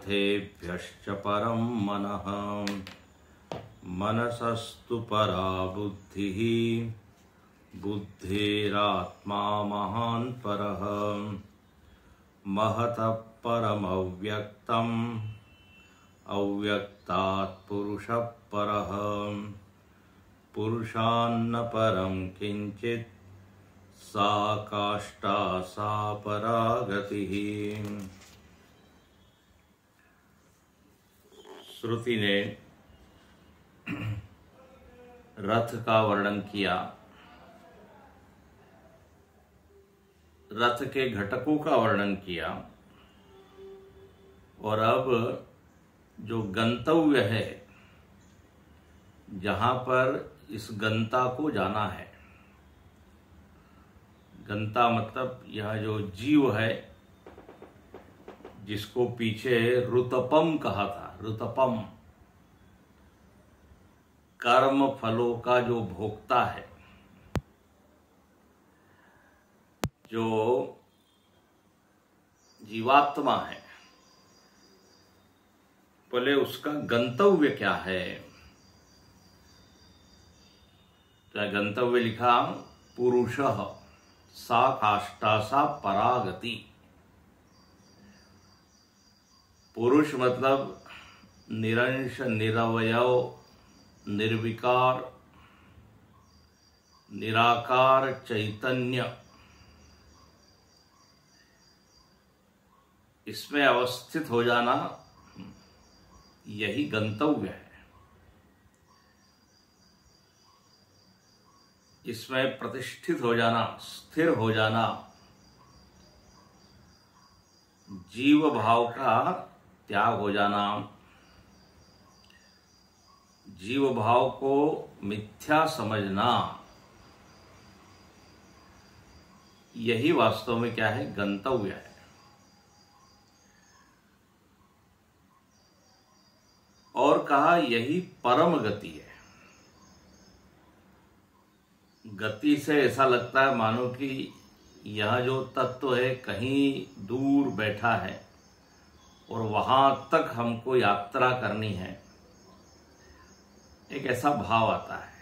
अर्थेभ्यश्च परं मनः मनसस्तु परा बुद्धिः बुद्धेरात्मा महान् परः महतः परमव्यक्तम् अव्यक्तात् पुरुषः परः पुरुषान्न परं किंचित् सा काष्ठा सा परा गतिः। श्रुति ने रथ का वर्णन किया, रथ के घटकों का वर्णन किया, और अब जो गंतव्य है, जहां पर इस गंता को जाना है, गंता मतलब यह जो जीव है जिसको पीछे रुतपम कहा था, रुतपम कर्म फलों का जो भोक्ता है, जो जीवात्मा है, बोले उसका गंतव्य क्या है। तो गंतव्य लिखा पुरुषः सा काष्ठा सा परागति। पुरुष मतलब निरंश निरवयव निर्विकार निराकार चैतन्य, इसमें अवस्थित हो जाना, यही गंतव्य है। इसमें प्रतिष्ठित हो जाना, स्थिर हो जाना, जीव भाव का त्याग हो जाना, जीव भाव को मिथ्या समझना, यही वास्तव में क्या है, गंतव्य है। और कहा यही परम गति है। गति से ऐसा लगता है मानो कि यह जो तत्व है कहीं दूर बैठा है और वहां तक हमको यात्रा करनी है, एक ऐसा भाव आता है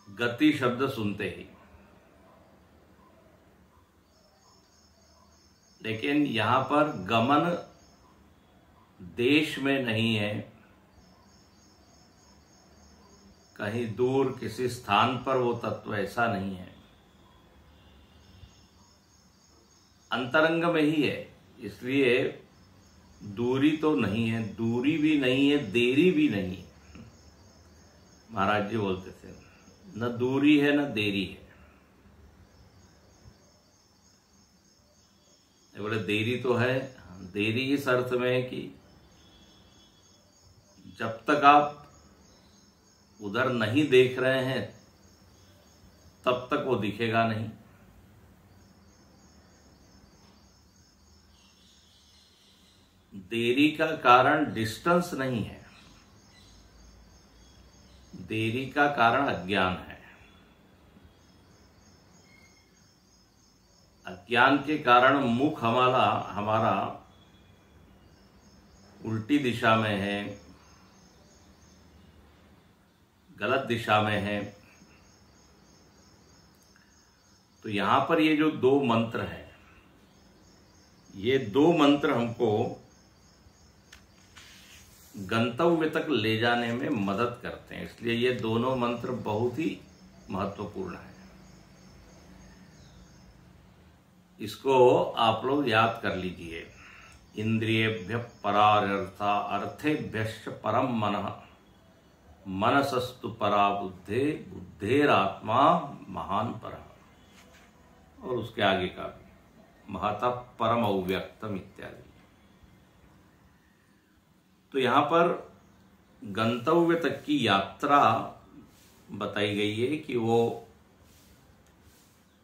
गति शब्द सुनते ही। लेकिन यहां पर गमन देश में नहीं है, कहीं दूर किसी स्थान पर वो तत्व ऐसा नहीं है, अंतरंग में ही है। इसलिए दूरी तो नहीं है, दूरी भी नहीं है, देरी भी नहीं है। महाराज जी बोलते थे न दूरी है न देरी है। बोले देरी तो है, देरी इस अर्थ में है कि जब तक आप उधर नहीं देख रहे हैं तब तक वो दिखेगा नहीं। देरी का कारण डिस्टेंस नहीं है, देरी का कारण अज्ञान है। अज्ञान के कारण मुख हमारा उल्टी दिशा में है, गलत दिशा में है। तो यहां पर ये जो दो मंत्र हैं, ये दो मंत्र हमको गंतव्य तक ले जाने में मदद करते हैं। इसलिए ये दोनों मंत्र बहुत ही महत्वपूर्ण है। इसको आप लोग याद कर लीजिए। इंद्रियेभ्य परार्था अर्थेभ्यश्च परम मनः मनसस्तु परा बुद्धे बुद्धेरात्मा महान परः। और उसके आगे का भी महतः परम अव्यक्तम इत्यादि। तो यहां पर गंतव्य तक की यात्रा बताई गई है कि वो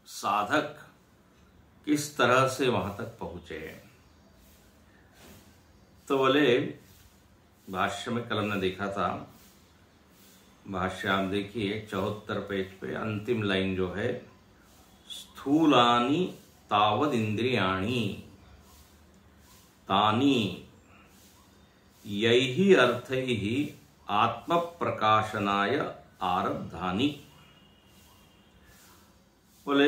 साधक किस तरह से वहां तक पहुंचे हैं। तो बोले भाष्य में कल हमने देखा था, भाष्य आप देखिए 74 पेज पे अंतिम लाइन जो है, स्थूलानि तावद इंद्रियाणि तानी यही अर्थैहि आत्म प्रकाशनाय आरब्धानि। बोले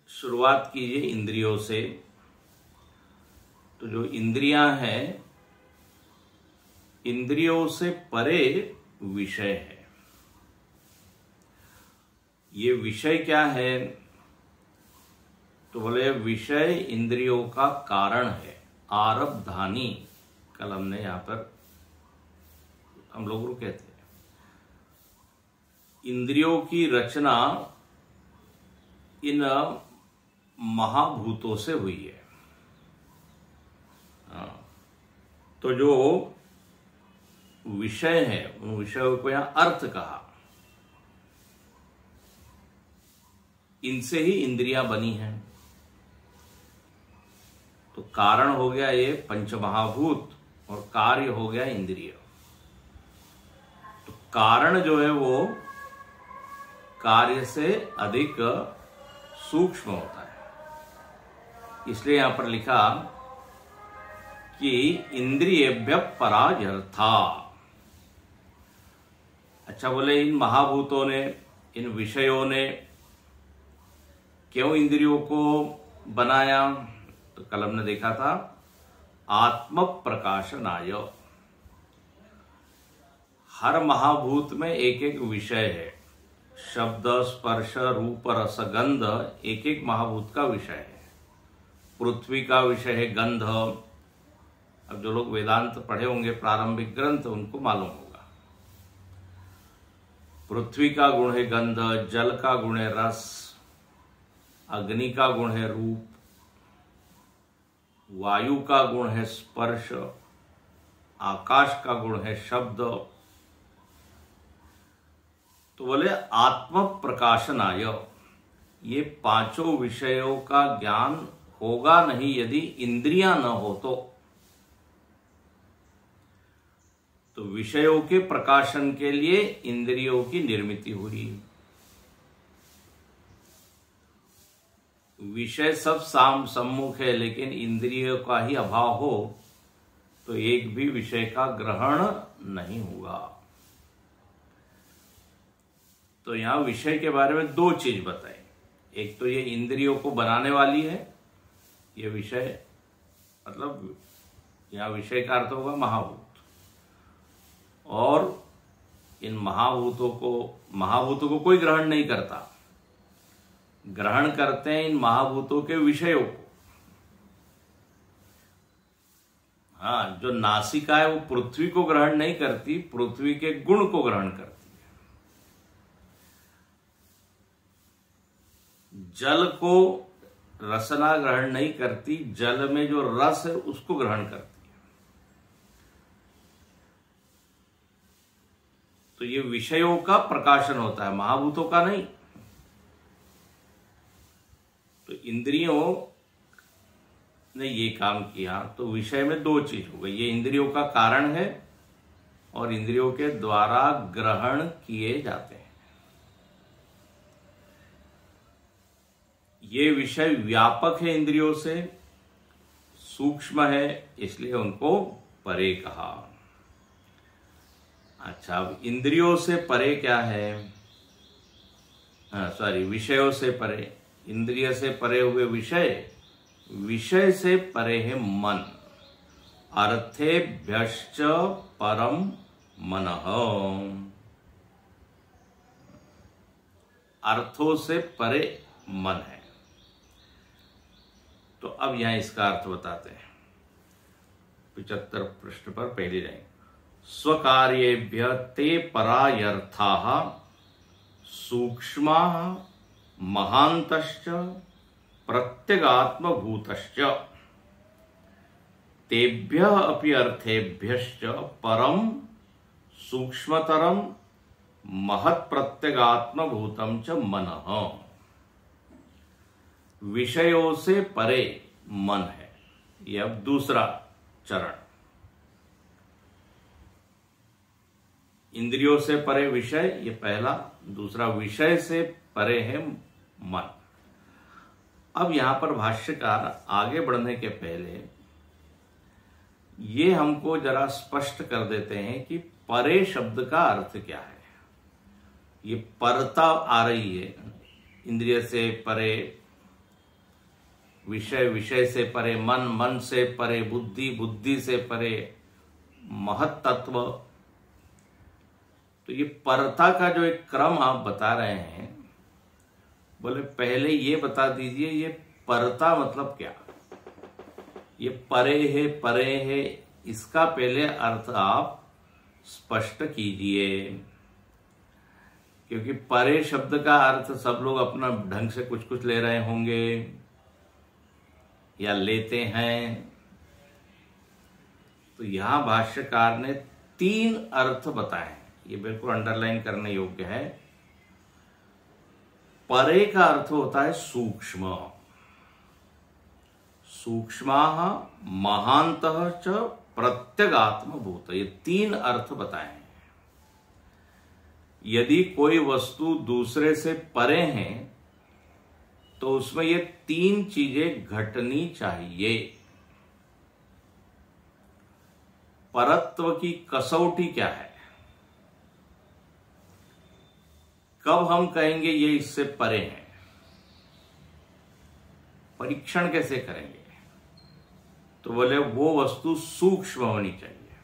शुरुआत कीजिए इंद्रियों से। तो जो इंद्रियां हैं, इंद्रियों से परे विषय है। ये विषय क्या है? तो बोले विषय इंद्रियों का कारण है। आरब्धानी कल हमने यहां पर हम लोग रुके थे। इंद्रियों की रचना इन महाभूतों से हुई है। तो जो विषय है उन विषयों को यहां अर्थ कहा। इनसे ही इंद्रियां बनी हैं। तो कारण हो गया ये पंचमहाभूत और कार्य हो गया इंद्रिय। तो कारण जो है वो कार्य से अधिक सूक्ष्म होता है। इसलिए यहां पर लिखा कि इंद्रियेभ्य परायर्था। अच्छा, बोले इन महाभूतों ने, इन विषयों ने क्यों इंद्रियों को बनाया? तो कल हमने देखा था आत्म प्रकाशनाय। हर महाभूत में एक एक विषय है। शब्द, स्पर्श, रूप, रस, गंध एक एक महाभूत का विषय है। पृथ्वी का विषय है गंध। अब जो लोग वेदांत पढ़े होंगे प्रारंभिक ग्रंथ, उनको मालूम होगा। पृथ्वी का गुण है गंध, जल का गुण है रस, अग्नि का गुण है रूप, वायु का गुण है स्पर्श, आकाश का गुण है शब्द। तो बोले आत्म प्रकाशनाय। ये पांचों विषयों का ज्ञान होगा नहीं यदि इंद्रियां न हो तो विषयों के प्रकाशन के लिए इंद्रियों की निर्मिति हुई। विषय सब सम्मुख है, लेकिन इंद्रियों का ही अभाव हो तो एक भी विषय का ग्रहण नहीं होगा। तो यहां विषय के बारे में दो चीज बताई। एक तो ये इंद्रियों को बनाने वाली है, ये विषय, मतलब यहां विषय का अर्थ होगा महाभूत। और इन महाभूतों को कोई ग्रहण नहीं करता, ग्रहण करते हैं इन महाभूतों के विषयों को। हाँ, जो नासिका है वो पृथ्वी को ग्रहण नहीं करती, पृथ्वी के गुण को ग्रहण करती है। जल को रसना ग्रहण नहीं करती, जल में जो रस है उसको ग्रहण करती है। तो ये विषयों का प्रकाशन होता है, महाभूतों का नहीं। तो इंद्रियों ने ये काम किया, तो विषय में दो चीज हो गई। ये इंद्रियों का कारण है और इंद्रियों के द्वारा ग्रहण किए जाते हैं। ये विषय व्यापक है, इंद्रियों से सूक्ष्म है, इसलिए उनको परे कहा। अच्छा, अब इंद्रियों से परे क्या है? विषयों से परे। इंद्रिय से परे हुए विषय, विषय से परे है मन। अर्थेभ्यश्च परम मनः। अर्थों से परे मन है। तो अब यहां इसका अर्थ बताते हैं 75 पृष्ठ पर पहली लाइन। स्वकार्येभ्य ते परायर्थाः सूक्ष्माः महान्तश्च प्रत्यगात्मभूतश्च तेभ्यः अपि अर्थेभ्यश्च परम सूक्ष्मतरम महत्प्रत्यगात्मभूतम च मनः। विषयों से परे मन है। यह अब दूसरा चरण। इंद्रियों से परे विषय, ये पहला। दूसरा, विषय से परे है मन। अब यहां पर भाष्यकार आगे बढ़ने के पहले ये हमको जरा स्पष्ट कर देते हैं कि परे शब्द का अर्थ क्या है। ये परता आ रही है, इंद्रिय से परे, विषय विषय से परे, मन मन से परे, बुद्धि बुद्धि से परे, महत तत्व। तो ये परता का जो एक क्रम आप बता रहे हैं, बोले पहले ये बता दीजिए ये परता मतलब क्या। ये परे है, इसका पहले अर्थ आप स्पष्ट कीजिए, क्योंकि परे शब्द का अर्थ सब लोग अपना ढंग से कुछ कुछ ले रहे होंगे या लेते हैं। तो यहां भाष्यकार ने 3 अर्थ बताए, ये बिल्कुल अंडरलाइन करने योग्य है। परे का अर्थ होता है सूक्ष्म, सूक्ष्माः महान्तः च प्रत्यगात्म भूत, ये 3 अर्थ बताए हैं। यदि कोई वस्तु दूसरे से परे है तो उसमें ये 3 चीजें घटनी चाहिए। परत्व की कसौटी क्या है, कब हम कहेंगे ये इससे परे हैं, परीक्षण कैसे करेंगे, तो बोले वो वस्तु सूक्ष्म होनी चाहिए।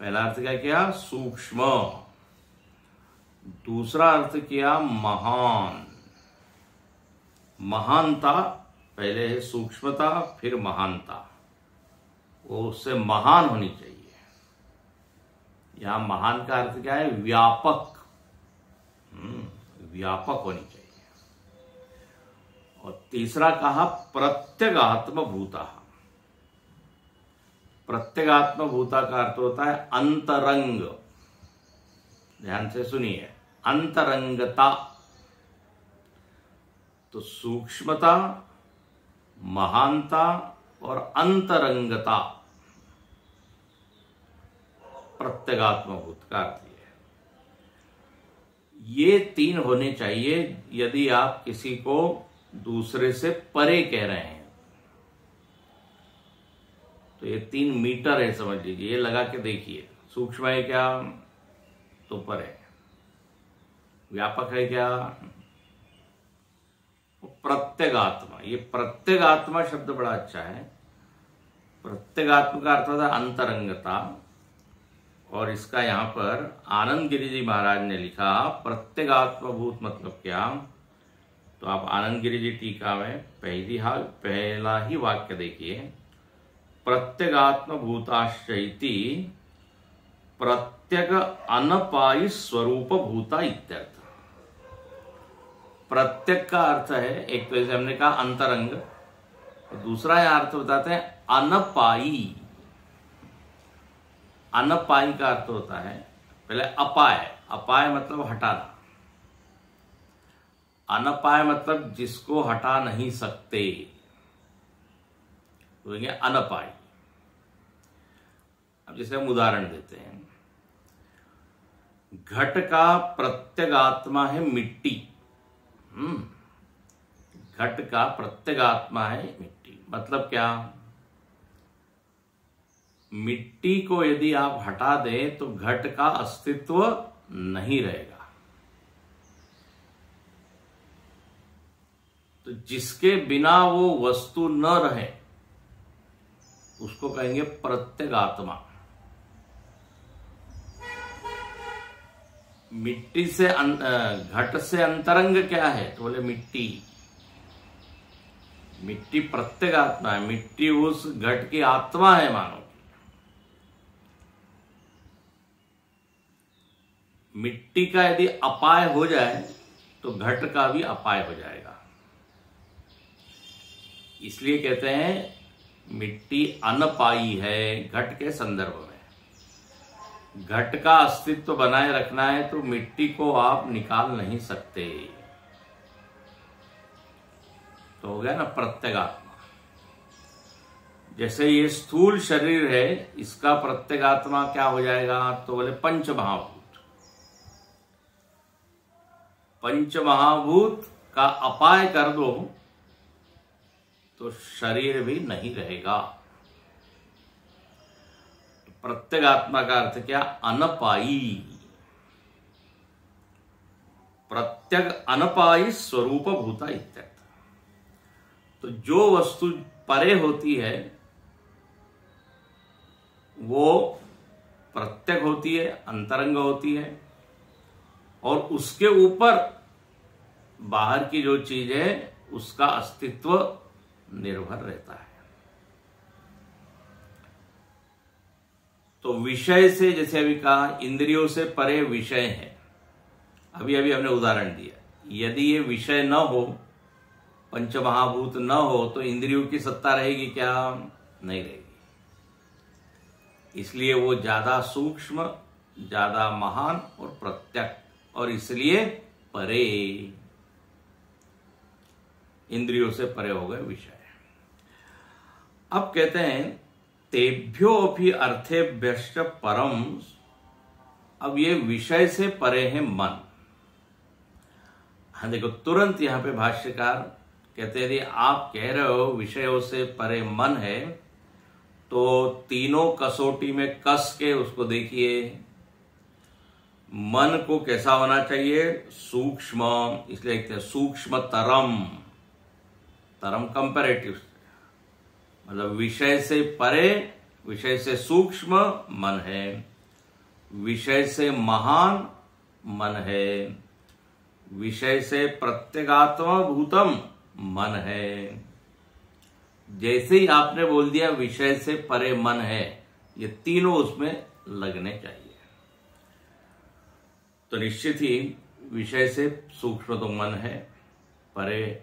पहला अर्थ क्या किया, सूक्ष्म। दूसरा अर्थ किया महान, महानता, पहले है सूक्ष्मता फिर महानता, वो उससे महान होनी चाहिए। यहां महान का अर्थ क्या है, व्यापक, व्यापक होनी चाहिए। और तीसरा कहा प्रत्यगात्म भूता, प्रत्यगात्म भूता का अर्थ होता है अंतरंग। ध्यान से सुनिए, अंतरंगता। तो सूक्ष्मता, महानता और अंतरंगता प्रत्यगात्म भूत का अर्थ है। ये 3 होने चाहिए यदि आप किसी को दूसरे से परे कह रहे हैं। तो ये 3 मीटर है, समझ लीजिए, ये लगा के देखिए। सूक्ष्म है क्या, तो परे। व्यापक है क्या, प्रत्यगात्मा। ये प्रत्यगात्मा शब्द बड़ा अच्छा है। प्रत्यगात्मा का अर्थ होता है अंतरंगता, और इसका यहां पर आनंद गिरि जी महाराज ने लिखा प्रत्यगात्म भूत मतलब क्या। तो आप आनंद गिरि जी टीका में पहला ही वाक्य देखिए, प्रत्यगात्म भूताश्चैति प्रत्यग अनपायी स्वरूप भूता इत्यर्थ। प्रत्यक का अर्थ है, एक तो जैसे हमने कहा अंतरंग, और दूसरा अर्थ बताते हैं अनपायी। अनपायी का अर्थ होता है पहले अपाय, अपाय मतलब हटाना, अनपाय मतलब जिसको हटा नहीं सकते, तो ये अनपायी। अब जैसे हम उदाहरण देते हैं, घट का प्रत्यगात्मा है मिट्टी। घट का प्रत्यगात्मा है मिट्टी, मतलब क्या, मिट्टी को यदि आप हटा दें तो घट का अस्तित्व नहीं रहेगा। तो जिसके बिना वो वस्तु न रहे उसको कहेंगे प्रत्यगात्मा। मिट्टी से घट से अंतरंग क्या है, तो बोले मिट्टी। मिट्टी प्रत्यगात्मा है, मिट्टी उस घट की आत्मा है मानो। मिट्टी का यदि अपाय हो जाए तो घट का भी अपाय हो जाएगा। इसलिए कहते हैं मिट्टी अनपायी है घट के संदर्भ में। घट का अस्तित्व बनाए रखना है तो मिट्टी को आप निकाल नहीं सकते। तो हो गया ना प्रत्यगात्मा। जैसे ये स्थूल शरीर है, इसका प्रत्यगात्मा क्या हो जाएगा, तो बोले पंचमहाभूत। पंचमहाभूत का अपाय कर दो तो शरीर भी नहीं रहेगा। प्रत्यगात्मा का अर्थ क्या? अनपाई। प्रत्यग अनपाई स्वरूप भूता इत्यर्थ। तो जो वस्तु परे होती है वो प्रत्यग होती है, अंतरंग होती है, और उसके ऊपर बाहर की जो चीज है उसका अस्तित्व निर्भर रहता है। तो विषय से, जैसे अभी कहा, इंद्रियों से परे विषय है। अभी अभी हमने उदाहरण दिया, यदि ये विषय न हो, पंचमहाभूत न हो, तो इंद्रियों की सत्ता रहेगी क्या? नहीं रहेगी। इसलिए वो ज्यादा सूक्ष्म, ज्यादा महान और प्रत्यक्ष, और इसलिए परे, इंद्रियों से परे हो गए विषय। अब कहते हैं तेभ्यो भी अर्थेभ्यश्च परम। अब ये विषय से परे है मन। हाँ देखो, तुरंत यहां पे भाष्यकार कहते हैं आप कह रहे हो विषयों से परे मन है, तो तीनों कसौटी में कस के उसको देखिए। मन को कैसा होना चाहिए? सूक्ष्म। इसलिए कहते हैं सूक्ष्म तरम। तरम कंपैरेटिव, मतलब विषय से परे, विषय से सूक्ष्म मन है, विषय से महान मन है, विषय से प्रत्यगात्मा भूतम मन है। जैसे ही आपने बोल दिया विषय से परे मन है, ये तीनों उसमें लगने चाहिए। तो निश्चित ही विषय से सूक्ष्म तो मन है, परे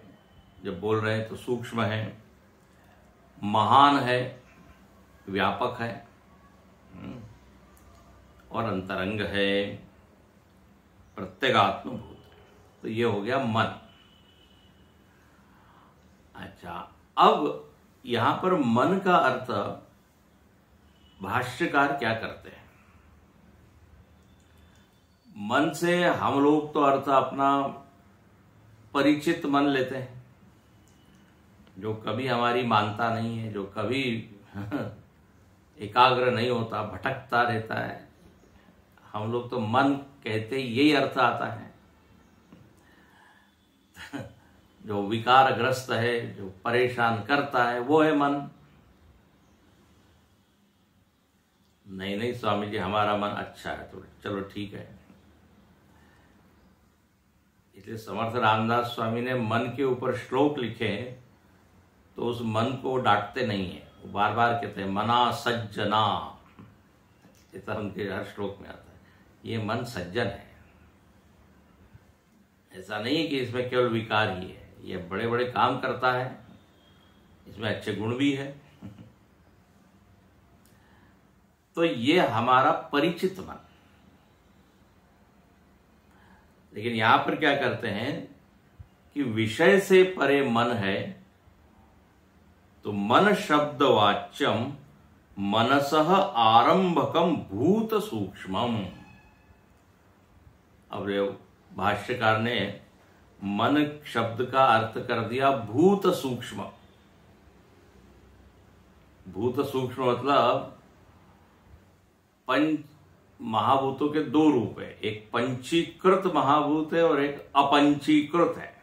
जब बोल रहे हैं तो सूक्ष्म है, महान है, व्यापक है, और अंतरंग है, प्रत्यगात्म भूत। तो ये हो गया मन। अच्छा, अब यहां पर मन का अर्थ भाष्यकार क्या करते हैं? मन से हम लोग तो अर्थ अपना परिचित मन लेते हैं, जो कभी हमारी मानता नहीं है, जो कभी एकाग्र नहीं होता, भटकता रहता है। हम लोग तो मन कहते ही यही अर्थ आता है। जो विकारग्रस्त है, जो परेशान करता है, वो है मन। नहीं स्वामी जी, हमारा मन अच्छा है, तो चलो ठीक है। इसलिए समर्थ रामदास स्वामी ने मन के ऊपर श्लोक लिखे हैं, तो उस मन को डांटते नहीं है, वो बार बार कहते हैं मना सज्जना। ऐसा उनके हर श्लोक में आता है, ये मन सज्जन है। ऐसा नहीं है कि इसमें केवल विकार ही है, ये बड़े बड़े काम करता है, इसमें अच्छे गुण भी है। तो ये हमारा परिचित मन। लेकिन यहां पर क्या करते हैं कि विषय से परे मन है, तो मन शब्द वाच्यम मनसः आरंभकम भूत सूक्ष्मम। अब भाष्यकार ने मन शब्द का अर्थ कर दिया भूत सूक्ष्म। भूत सूक्ष्म मतलब पंच महाभूतों के दो रूप है, एक पंचीकृत महाभूत है और एक अपंचीकृत है।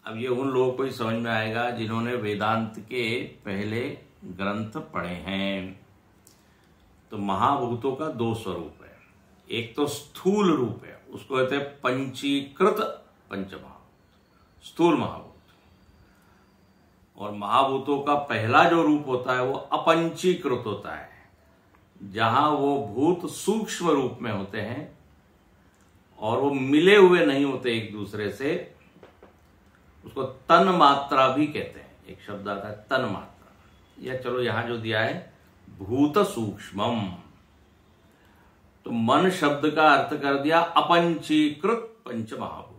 अब ये उन लोगों को ही समझ में आएगा जिन्होंने वेदांत के पहले ग्रंथ पढ़े हैं। तो महाभूतों का दो स्वरूप है, एक तो स्थूल रूप है, उसको कहते हैं पंचीकृत पंचमहाभूत, स्थूल महाभूत। और महाभूतों का पहला जो रूप होता है वो अपंचीकृत होता है, जहां वो भूत सूक्ष्म रूप में होते हैं और वो मिले हुए नहीं होते एक दूसरे से। उसको तन मात्रा भी कहते हैं, एक शब्द आता है तन मात्रा, या चलो यहां जो दिया है भूत सूक्ष्मम। तो मन शब्द का अर्थ कर दिया अपंचीकृत पंचमहाभूत।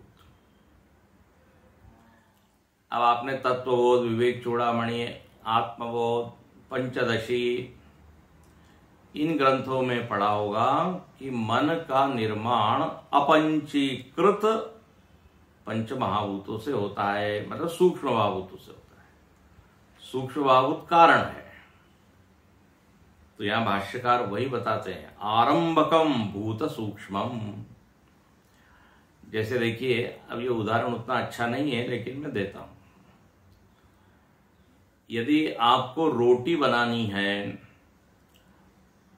अब आपने तत्वबोध, विवेक चूड़ामणि, आत्मबोध, पंचदशी, इन ग्रंथों में पढ़ा होगा कि मन का निर्माण अपंचीकृत पंचमहाभूतों से होता है, मतलब सूक्ष्म महाभूतों से होता है। सूक्ष्म महाभूत कारण है, तो यहां भाष्यकार वही बताते हैं, आरंभकम भूत सूक्ष्मम। जैसे देखिए, अब ये उदाहरण उतना अच्छा नहीं है लेकिन मैं देता हूं। यदि आपको रोटी बनानी है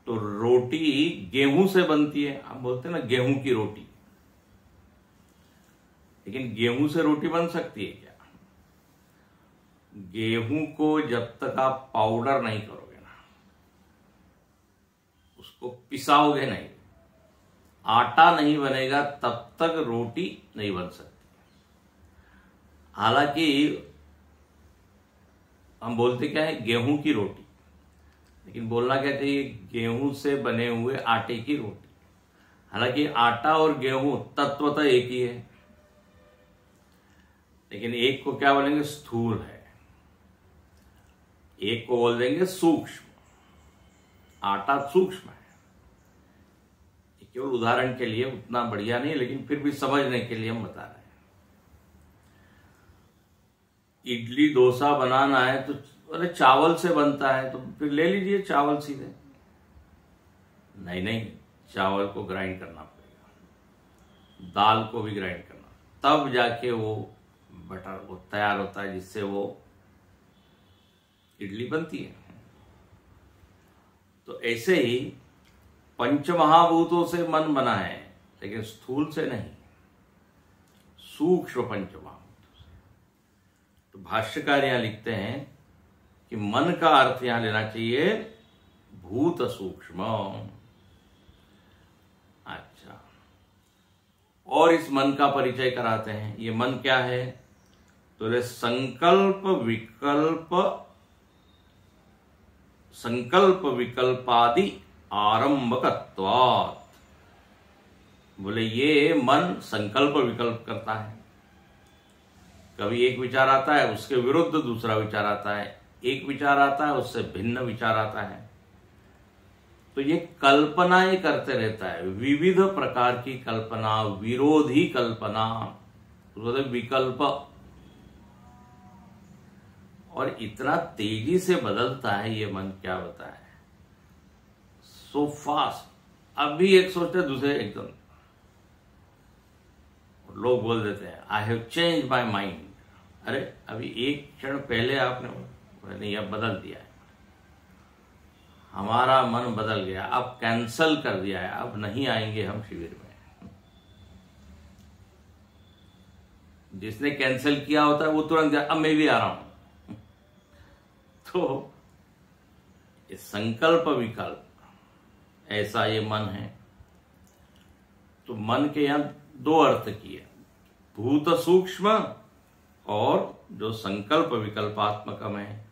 तो रोटी गेहूं से बनती है, हम बोलते हैं ना गेहूं की रोटी, लेकिन गेहूं से रोटी बन सकती है क्या? गेहूं को जब तक आप पाउडर नहीं करोगे ना, उसको पिसाओगे नहीं, आटा नहीं बनेगा, तब तक रोटी नहीं बन सकती। हालांकि हम बोलते क्या है, गेहूं की रोटी, लेकिन बोलना क्या चाहिए, गेहूं से बने हुए आटे की रोटी। हालांकि आटा और गेहूं तत्वतः एक ही है, लेकिन एक को क्या बोलेंगे, स्थूल है, एक को बोल देंगे सूक्ष्म। आटा सूक्ष्म है। केवल उदाहरण के लिए, उतना बढ़िया नहीं, लेकिन फिर भी समझने के लिए हम बता रहे हैं। इडली डोसा बनाना है तो अरे चावल से बनता है, तो फिर ले लीजिए चावल सीधे। नहीं, चावल को ग्राइंड करना पड़ेगा, दाल को भी ग्राइंड करना, तब जाके वो बटर वो तैयार होता है, जिससे वो इडली बनती है। तो ऐसे ही पंचमहाभूतों से मन बना है, लेकिन स्थूल से नहीं, सूक्ष्म पंचमहाभूतों से। तो भाष्यकार यहां लिखते हैं कि मन का अर्थ यहां लेना चाहिए भूत सूक्ष्म। अच्छा, और इस मन का परिचय कराते हैं। ये मन क्या है? तो संकल्प विकल्पादि आरंभकत्वात्। बोले ये मन संकल्प विकल्प करता है। कभी एक विचार आता है, उसके विरुद्ध दूसरा विचार आता है, एक विचार आता है, उससे भिन्न विचार आता है। तो ये कल्पनाएं करते रहता है, विविध प्रकार की कल्पना, विरोधी कल्पना, विकल्प, और इतना तेजी से बदलता है ये मन, क्या बताए, सो फास्ट। अभी एक सोचते दूसरे एकदम, लोग बोल देते हैं I have change my mind. अरे अभी एक क्षण पहले आपने नहीं, अब बदल दिया है, हमारा मन बदल गया, अब कैंसल कर दिया है, अब नहीं आएंगे हम शिविर में। जिसने कैंसिल किया होता है वो तुरंत अब मैं भी आ रहा हूं। तो ये संकल्प विकल्प, ऐसा ये मन है। तो मन के यहां दो अर्थ किए, भूत सूक्ष्म और जो संकल्प विकल्पात्मकम है।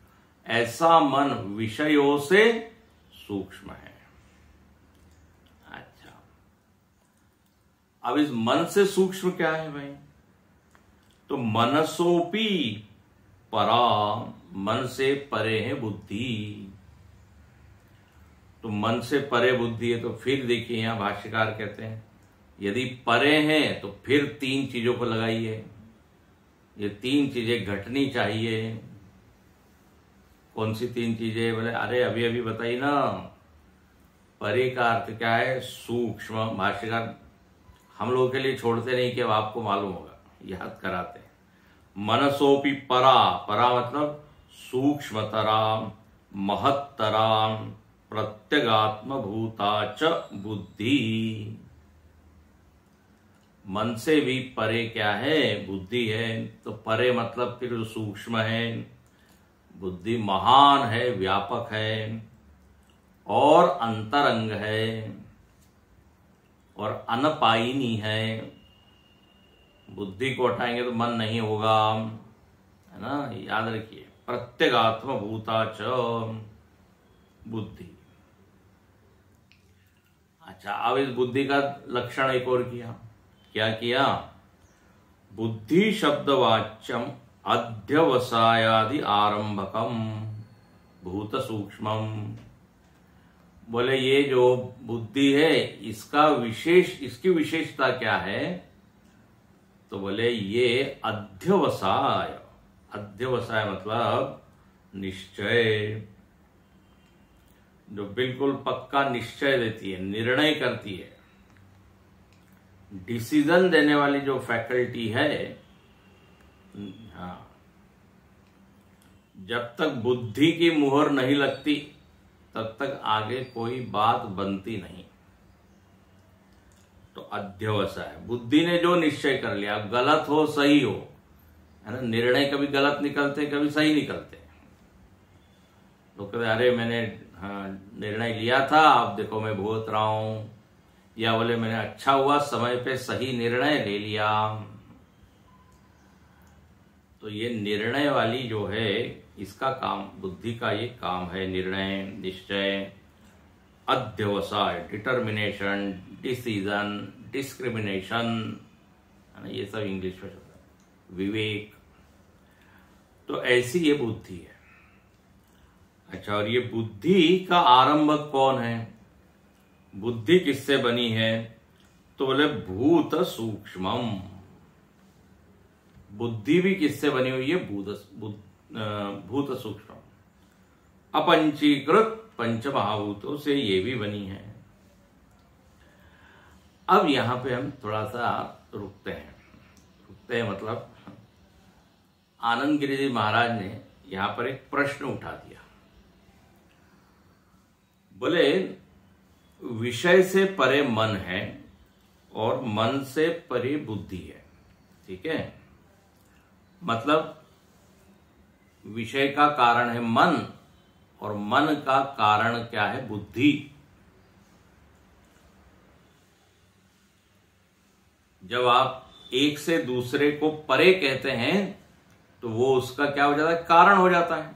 ऐसा मन विषयों से सूक्ष्म है। अच्छा, अब इस मन से सूक्ष्म क्या है भाई? तो मनसोपी परा, मन से परे है बुद्धि। तो मन से परे बुद्धि है, तो फिर देखिए यहां भाष्यकार कहते हैं यदि परे हैं तो फिर तीन चीजों को लगाइए। ये तीन चीजें घटनी चाहिए। कौन सी तीन चीजें? बोले अरे अभी अभी बताई ना। परे का अर्थ क्या है? सूक्ष्म। भाष्यकार हम लोगों के लिए छोड़ते नहीं कि अब आपको मालूम होगा, याद कराते हैं। मनसोपि परा, परा मतलब सूक्ष्मतरा, महत्तरा, प्रत्यगात्म भूता च बुद्धि। मन से भी परे क्या है? बुद्धि है। तो परे मतलब फिर सूक्ष्म है, बुद्धि महान है, व्यापक है और अंतरंग है और अनपायिनी है। बुद्धि को हटाएंगे तो मन नहीं होगा, है ना, याद रखिए। प्रत्यगात्म भूता च बुद्धि। अच्छा, अब इस बुद्धि का लक्षण एक और किया। क्या किया? बुद्धि शब्दवाच्यम अध्यवसायादि आरंभकम भूत सूक्ष्मम। बोले ये जो बुद्धि है इसका इसकी विशेषता क्या है? तो बोले ये अध्यवसाय। अध्यवसाय मतलब निश्चय। जो बिल्कुल पक्का निश्चय देती है, निर्णय करती है, डिसीजन देने वाली जो फैकल्टी है, हाँ, जब तक बुद्धि की मुहर नहीं लगती तब तक आगे कोई बात बनती नहीं। तो अध्यवसाय, बुद्धि ने जो निश्चय कर लिया, अब गलत हो सही हो, है ना, निर्णय कभी गलत निकलते कभी सही निकलते। तो कहते अरे मैंने निर्णय लिया था, अब देखो मैं भुगत रहा हूं, या बोले मैंने अच्छा हुआ समय पे सही निर्णय ले लिया। तो ये निर्णय वाली जो है, इसका काम, बुद्धि का ये काम है, निर्णय, निश्चय, अध्यवसाय, डिटर्मिनेशन, डिसीजन, डिस्क्रिमिनेशन, है ना, ये सब इंग्लिश में शब्द है, विवेक। तो ऐसी ये बुद्धि है। अच्छा, और ये बुद्धि का आरंभक कौन है? बुद्धि किससे बनी है? तो बोले भूत सूक्ष्मम। बुद्धि भी किससे बनी हुई है? भूत सूक्ष्म, अपंचीकृत पंचमहाभूतों से ये भी बनी है। अब यहां पे हम थोड़ा सा रुकते हैं मतलब आनंद गिरि जी महाराज ने यहां पर एक प्रश्न उठा दिया। बोले विषय से परे मन है और मन से परे बुद्धि है, ठीक है। मतलब विषय का कारण है मन और मन का कारण क्या है? बुद्धि। जब आप एक से दूसरे को परे कहते हैं तो वो उसका क्या हो जाता है? कारण हो जाता है।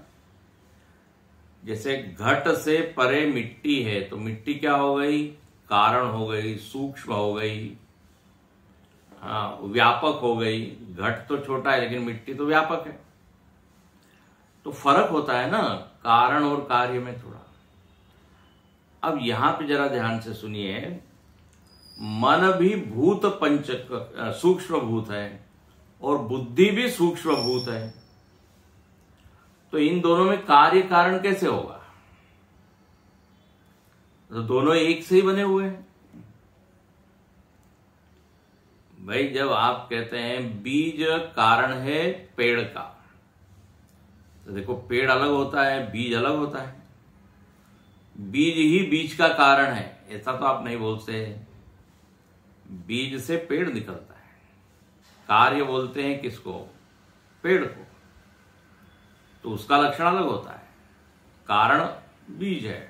जैसे घट से परे मिट्टी है तो मिट्टी क्या हो गई? कारण हो गई, सूक्ष्म हो गई, हाँ, व्यापक हो गई। घट तो छोटा है लेकिन मिट्टी तो व्यापक है। तो फर्क होता है ना कारण और कार्य में थोड़ा। अब यहां पे जरा ध्यान से सुनिए, मन भी भूत सूक्ष्म भूत है और बुद्धि भी सूक्ष्म भूत है। तो इन दोनों में कार्य कारण कैसे होगा? तो दोनों एक से ही बने हुए हैं भाई। जब आप कहते हैं बीज कारण है पेड़ का, तो देखो पेड़ अलग होता है, बीज अलग होता है। बीज ही बीज का कारण है ऐसा तो आप नहीं बोलते। बीज से पेड़ निकलता है। कार्य बोलते हैं किसको? पेड़ को। तो उसका लक्षण अलग होता है, कारण बीज है।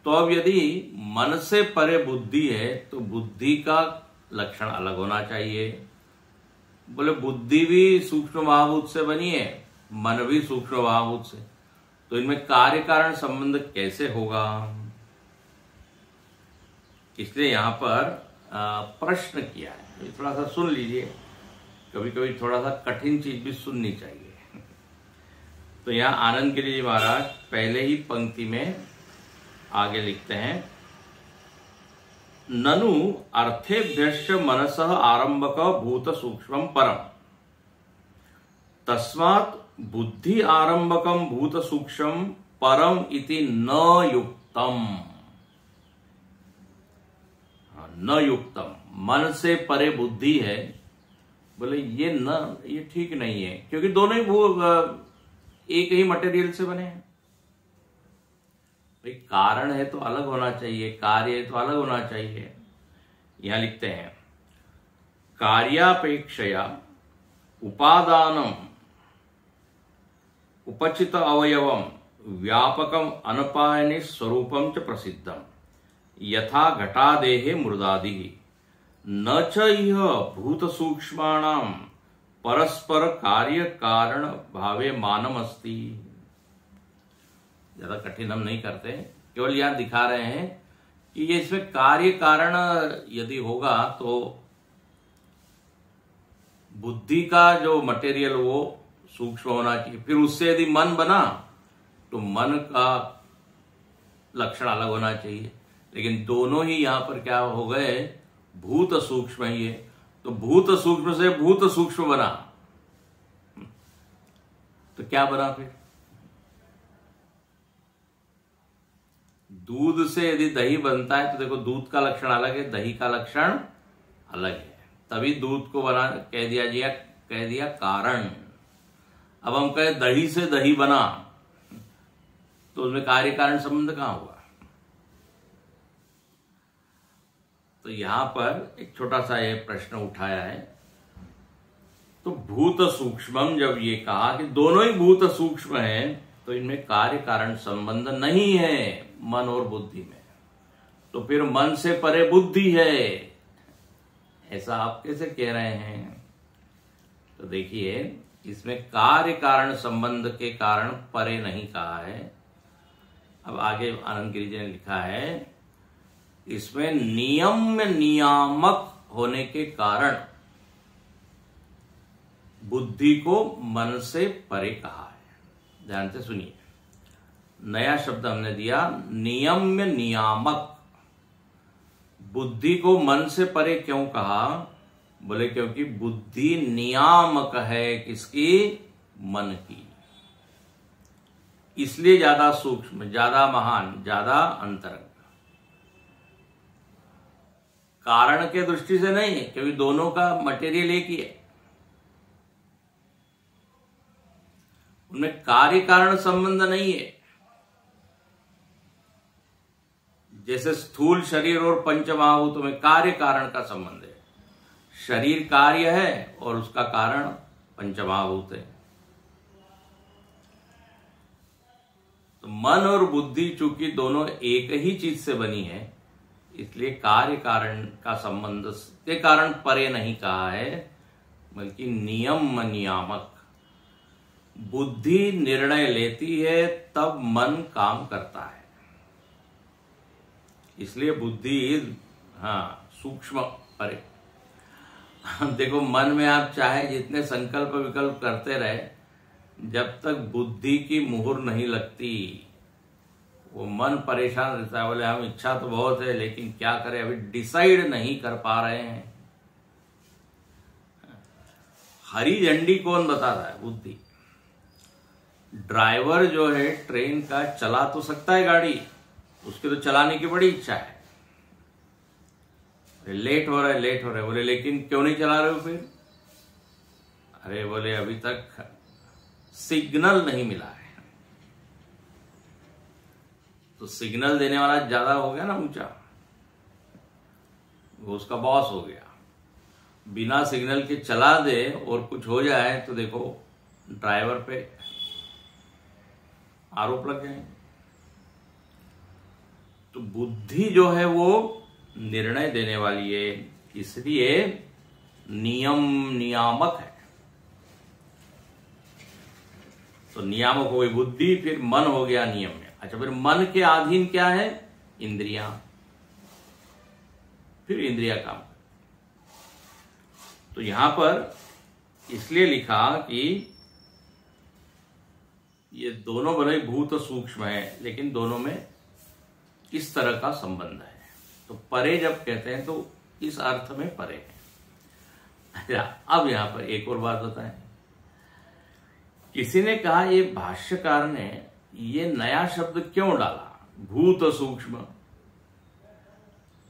तो अब यदि मन से परे बुद्धि है तो बुद्धि का लक्षण अलग होना चाहिए। बोले बुद्धि भी सूक्ष्म महाभूत से बनी है, मन भी सूक्ष्म महाभूत से, तो इनमें कार्य कारण संबंध कैसे होगा? इसलिए यहां पर प्रश्न किया है। थोड़ा सा सुन लीजिए, कभी कभी थोड़ा सा कठिन चीज भी सुननी चाहिए। तो यहां आनंद गिरि जी महाराज पहले ही पंक्ति में आगे लिखते हैं, ननु अर्थेभ्यश्च मनसः आरंभक भूत सूक्ष्मं परम तस्मात् बुद्धि आरंभकम भूत सूक्ष्म परम इति न युक्तम। न युक्तम, मन से परे बुद्धि है। बोले ये ठीक नहीं है, क्योंकि दोनों ही एक ही मटेरियल से बने हैं। भाई कारण है तो अलग होना चाहिए, कार्य है तो अलग होना चाहिए। यहां लिखते हैं, कार्यापेक्षया उपादानम उपचित अवयवम व्यापकम अनपायने स्वरूपम च प्रसिद्धम यथा घटादेहे मृदादि न च इह भूत सूक्ष्माणाम परस्पर कार्य कारण भावे मानमस्ति। ज्यादा कठिन हम नहीं करते, केवल यहां दिखा रहे हैं कि ये इसमें कार्य कारण यदि होगा तो बुद्धि का जो मटेरियल वो सूक्ष्म होना चाहिए। फिर उससे यदि मन बना तो मन का लक्षण अलग होना चाहिए। लेकिन दोनों ही यहां पर क्या हो गए? भूत सूक्ष्म ही है। तो भूत सूक्ष्म से भूत सूक्ष्म बना तो क्या बना फिर? दूध से यदि दही बनता है तो देखो दूध का लक्षण अलग है, दही का लक्षण अलग है, तभी दूध को बना कह दिया कारण। अब हम कहें दही से दही बना तो उसमें कार्य कारण संबंध कहां हुआ? तो यहां पर एक छोटा सा ये प्रश्न उठाया है। तो भूत सूक्ष्मम, जब ये कहा कि दोनों ही भूत सूक्ष्म हैं तो इनमें कार्य कारण संबंध नहीं है मन और बुद्धि में, तो फिर मन से परे बुद्धि है, ऐसा आप कैसे कह रहे हैं? तो देखिए, इसमें कार्य कारण संबंध के कारण परे नहीं कहा है। अब आगे आनंद गिरि जी ने लिखा है, इसमें नियम नियामक होने के कारण बुद्धि को मन से परे कहा है। ध्यान से सुनिए, नया शब्द हमने दिया, नियम्य नियामक। बुद्धि को मन से परे क्यों कहा? बोले क्योंकि बुद्धि नियामक है किसकी? मन की, इसलिए ज्यादा सूक्ष्म, ज्यादा महान, ज्यादा अंतरंग। कारण के दृष्टि से नहीं है, क्योंकि दोनों का मटेरियल एक ही है, उनमें कार्य कारण संबंध नहीं है। जैसे स्थूल शरीर और पंचमहाभूतों में कार्य कारण का संबंध है, शरीर कार्य है और उसका कारण पंचमहाभूत है। तो मन और बुद्धि चूंकि दोनों एक ही चीज से बनी है, इसलिए कार्य कारण का संबंध के कारण परे नहीं कहा है, बल्कि नियम नियामक। बुद्धि निर्णय लेती है तब मन काम करता है, इसलिए बुद्धि सूक्ष्म परे। देखो, मन में आप चाहे जितने संकल्प विकल्प करते रहे, जब तक बुद्धि की मुहर नहीं लगती वो मन परेशान रहता है। बोले हम इच्छा तो बहुत है लेकिन क्या करें, अभी डिसाइड नहीं कर पा रहे हैं। हरी झंडी कौन बताता है? बुद्धि। ड्राइवर जो है ट्रेन का चला तो सकता है गाड़ी, उसके तो चलाने की बड़ी इच्छा है। लेट हो रहा है, बोले लेकिन क्यों नहीं चला रहे हो फिर? अरे बोले अभी तक सिग्नल नहीं मिला है। तो सिग्नल देने वाला ज्यादा हो गया ना ऊंचा, वो उसका बॉस हो गया। बिना सिग्नल के चला दे और कुछ हो जाए तो देखो ड्राइवर पे आरोप लग जाएंगे। तो बुद्धि जो है वो निर्णय देने वाली है, इसलिए नियम नियामक है। तो नियामक हो गई बुद्धि, फिर मन हो गया नियम में। अच्छा, फिर मन के अधीन क्या है? इंद्रियां। फिर इंद्रिया काम। तो यहां पर इसलिए लिखा कि ये दोनों भले भूत सूक्ष्म है, लेकिन दोनों में इस तरह का संबंध है। तो परे जब कहते हैं तो इस अर्थ में परे है। अब यहां पर एक और बात बताएं। किसी ने कहा ये भाष्यकार ने ये नया शब्द क्यों डाला, भूत सूक्ष्म?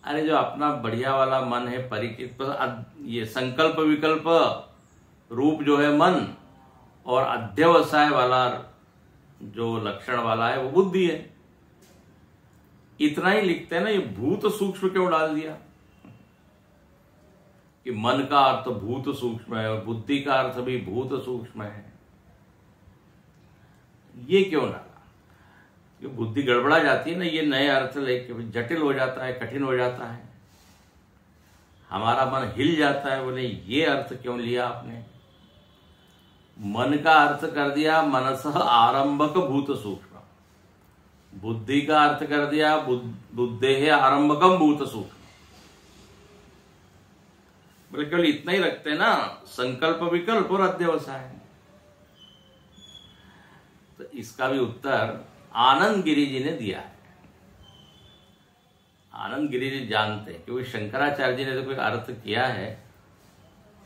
अरे जो अपना बढ़िया वाला मन है परिचित, ये संकल्प विकल्प रूप जो है मन, और अध्यवसाय वाला जो लक्षण वाला है वो बुद्धि है। इतना ही लिखते हैं ना, ये भूत सूक्ष्म क्यों डाल दिया? कि मन का अर्थ भूत सूक्ष्म है और बुद्धि का अर्थ भी भूत सूक्ष्म है, ये क्यों डाला? ये बुद्धि गड़बड़ा जाती है ना, ये नए अर्थ लेके जटिल हो जाता है, कठिन हो जाता है, हमारा मन हिल जाता है। बोले ये अर्थ क्यों लिया आपने? मन का अर्थ कर दिया मनसः आरंभक भूत सूक्ष्म, बुद्धि का अर्थ कर दिया बुद्धेः आरंभकम भूत सूक्ष्म। बोले केवल इतना ही रखते हैं ना, संकल्प विकल्प और अध्यवसाय। तो इसका भी उत्तर आनंद गिरि जी ने दिया है। आनंद गिरि जी जानते हैं क्योंकि शंकराचार्य जी ने तो कोई अर्थ किया है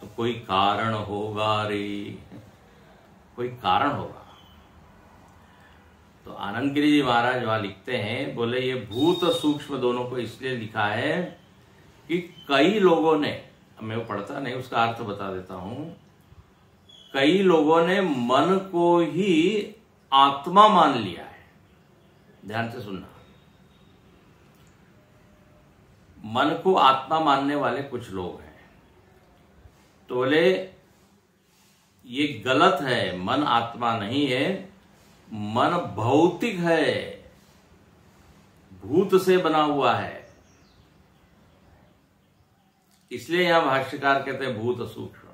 तो कोई कारण होगा रे, कोई कारण होगा। तो आनंद गिरी जी महाराज वहां लिखते हैं, बोले ये भूत सूक्ष्म दोनों को इसलिए लिखा है कि कई लोगों ने, मैं वो पढ़ता नहीं, उसका अर्थ बता देता हूं, कई लोगों ने मन को ही आत्मा मान लिया है। ध्यान से सुनना, मन को आत्मा मानने वाले कुछ लोग हैं। तो बोले ये गलत है, मन आत्मा नहीं है, मन भौतिक है, भूत से बना हुआ है। इसलिए यहां भाष्यकार कहते हैं भूत सूक्ष्म।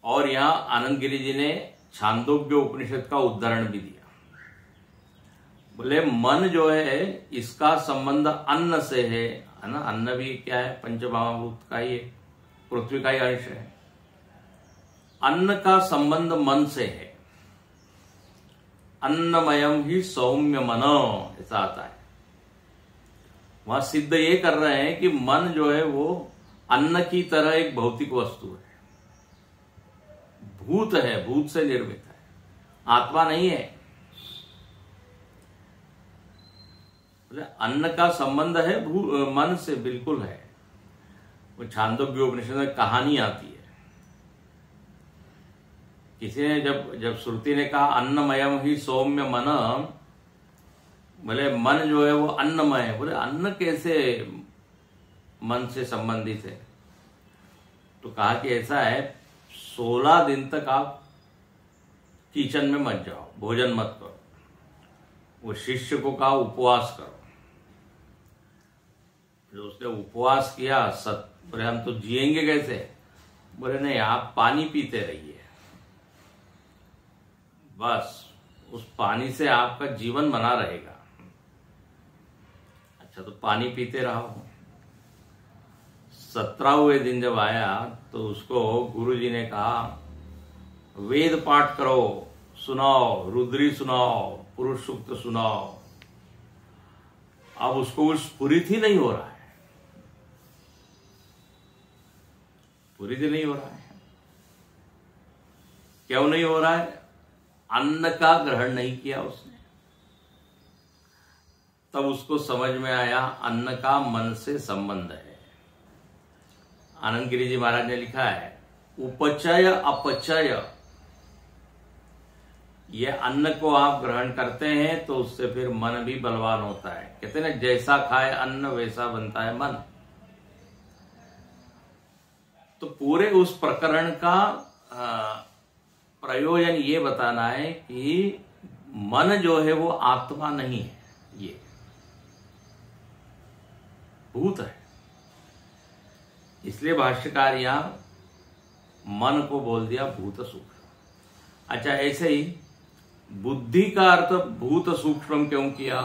और यहां आनंद गिरी जी ने छांदोग्य उपनिषद का उदाहरण भी दिया। बोले मन जो है इसका संबंध अन्न से है ना, अन्न भी क्या है, पंचमहाभूत का ही, पृथ्वी का ही अंश है। अन्न का संबंध मन से है, अन्नमयम ही सौम्य मन, ऐसा आता है। वहां सिद्ध ये कर रहे हैं कि मन जो है वो अन्न की तरह एक भौतिक वस्तु है, भूत है, भूत से निर्मित है, आत्मा नहीं है। अन्न का संबंध है मन से, बिल्कुल है। वो छांदोग्य उपनिषद में कहानी आती है, किसी ने जब श्रुति ने कहा अन्नमयम ही सौम्य मन, बोले मन जो है वो अन्नमय है। बोले अन्न कैसे मन से संबंधित है? तो कहा कि ऐसा है, 16 दिन तक आप किचन में मत जाओ, भोजन मत करो। वो शिष्य को कहा उपवास करो। जो उसने उपवास किया, बोले हम तो जिएंगे कैसे? बोले नहीं, आप पानी पीते रहिए, बस उस पानी से आपका जीवन बना रहेगा। अच्छा, तो पानी पीते रहो। 17वें दिन जब आया तो उसको गुरुजी ने कहा वेद पाठ करो, सुनाओ, रुद्री सुनाओ, पुरुष सूक्त सुनाओ। अब उसको कुछ स्फुरित ही नहीं हो रहा है, स्फुरित ही नहीं हो रहा है। क्यों नहीं हो रहा है? अन्न का ग्रहण नहीं किया उसने। तब उसको समझ में आया अन्न का मन से संबंध है। आनंद गिरी जी महाराज ने लिखा है, उपचय अपचय, ये अन्न को आप ग्रहण करते हैं तो उससे फिर मन भी बलवान होता है। कहते हैं ना, जैसा खाए अन्न वैसा बनता है मन। तो पूरे उस प्रकरण का प्रयोजन ये बताना है कि मन जो है वो आत्मा नहीं है, ये भूत है। इसलिए भाष्यकार यहां मन को बोल दिया भूत सूक्ष्म। अच्छा, ऐसे ही बुद्धि का अर्थ भूत सूक्ष्म क्यों किया?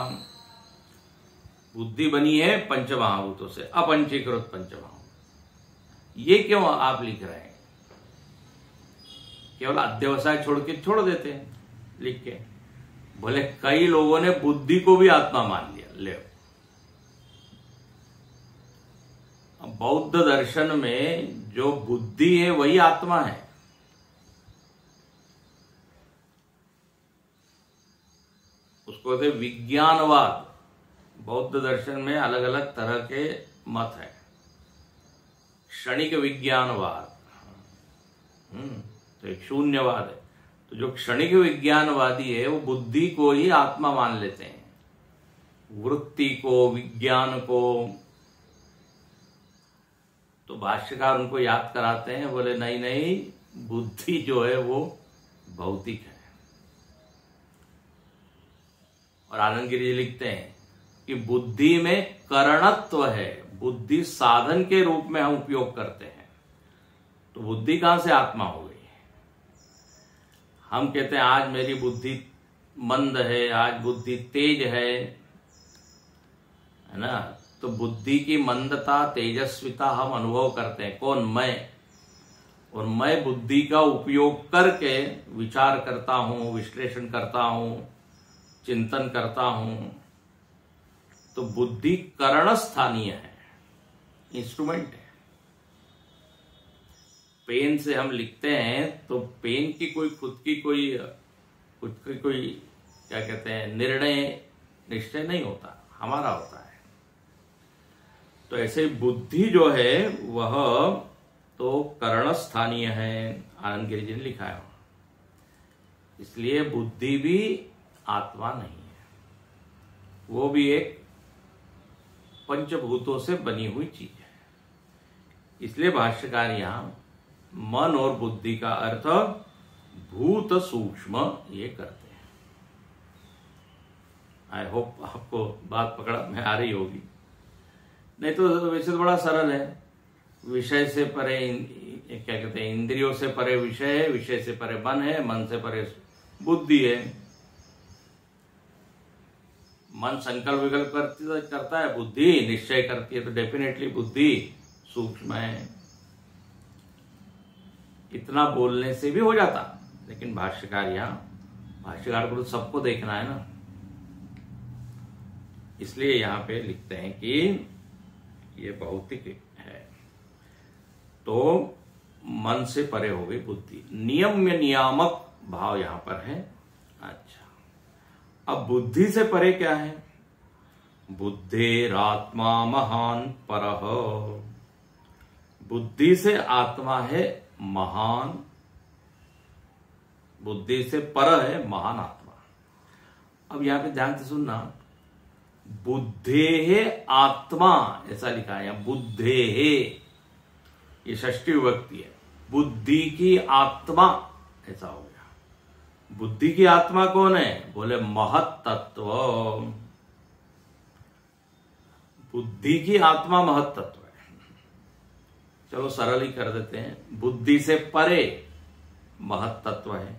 बुद्धि बनी है पंचमहाभूतों से, अपंचीकृत पंचमहाभूत। ये क्यों आप लिख रहे हैं? केवल अध्यवसाय छोड़ देते हैं लिख के। बोले कई लोगों ने बुद्धि को भी आत्मा मान लिया। ले, बौद्ध दर्शन में जो बुद्धि है वही आत्मा है। उसको कहते विज्ञानवाद। बौद्ध दर्शन में अलग अलग तरह के मत है। क्षणिक विज्ञानवाद, तो एक शून्यवाद है। तो जो क्षणिक विज्ञानवादी है वो बुद्धि को ही आत्मा मान लेते हैं, वृत्ति को, विज्ञान को। तो भाष्यकार उनको याद कराते हैं, बोले नहीं नहीं, बुद्धि जो है वो भौतिक है। और आनंद गिरी लिखते हैं कि बुद्धि में करणत्व है, बुद्धि साधन के रूप में हम उपयोग करते हैं। तो बुद्धि कहां से आत्मा हो गई? हम कहते हैं आज मेरी बुद्धि मंद है, आज बुद्धि तेज है ना। तो बुद्धि की मंदता, तेजस्विता हम अनुभव करते हैं। कौन? मैं। और मैं बुद्धि का उपयोग करके विचार करता हूं, विश्लेषण करता हूं, चिंतन करता हूं। तो बुद्धि करण स्थानीय है, इंस्ट्रूमेंट है। पेन से हम लिखते हैं तो पेन की कोई खुद की कोई क्या कहते हैं निर्णय निश्चय नहीं होता, हमारा होता है। तो ऐसे बुद्धि जो है वह तो करण स्थानीय है, आनंद गिरि जी ने लिखा है। इसलिए बुद्धि भी आत्मा नहीं है, वो भी एक पंचभूतों से बनी हुई चीज है। इसलिए भाष्यकार यहां मन और बुद्धि का अर्थ भूत सूक्ष्म ये करते हैं। आई होप आपको बात पकड़ में आ रही होगी, नहीं तो वैसे तो बड़ा सरल है। विषय से परे क्या कहते हैं, इंद्रियों से परे विषय है, विषय से परे मन है, मन से परे बुद्धि है। मन संकल्प विकल्प करता है, बुद्धि निश्चय करती है, तो डेफिनेटली बुद्धि सूक्ष्म है। इतना बोलने से भी हो जाता, लेकिन भाष्यकार को तो सबको देखना है ना, इसलिए यहां पे लिखते हैं कि ये भौतिक है। तो मन से परे हो गई बुद्धि। नियम्य नियामक भाव यहां पर है। अच्छा, अब बुद्धि से परे क्या है? बुद्धेरात्मा महान परः। बुद्धि से आत्मा है महान, बुद्धि से पर है महान आत्मा। अब यहां पे ध्यान से सुनना, बुद्धे आत्मा ऐसा लिखा है, बुद्धे ये षष्ठी विभक्ति है, बुद्धि की आत्मा ऐसा हो गया। बुद्धि की आत्मा कौन है? बोले महत तत्व। बुद्धि की आत्मा महत तत्व है। चलो सरल ही कर देते हैं, बुद्धि से परे महत तत्व है।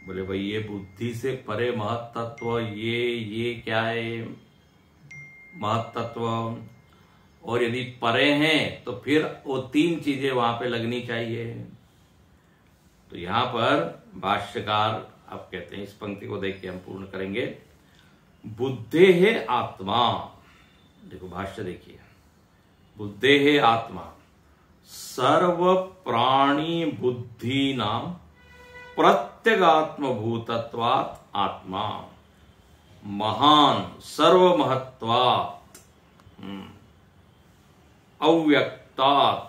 बोले भाई ये बुद्धि से परे महत तत्व, ये क्या है महत तत्व? और यदि परे हैं तो फिर वो तीन चीजें वहां पे लगनी चाहिए। तो यहां पर भाष्यकार आप कहते हैं, इस पंक्ति को देख के हम पूर्ण करेंगे। बुद्धे है आत्मा, देखो भाष्य देखिए, बुद्धे है आत्मा सर्व प्राणी बुद्धि नाम प्रत्यगात्म भूतत्वात् आत्मा महान सर्वमहत्वात् अव्यक्तात्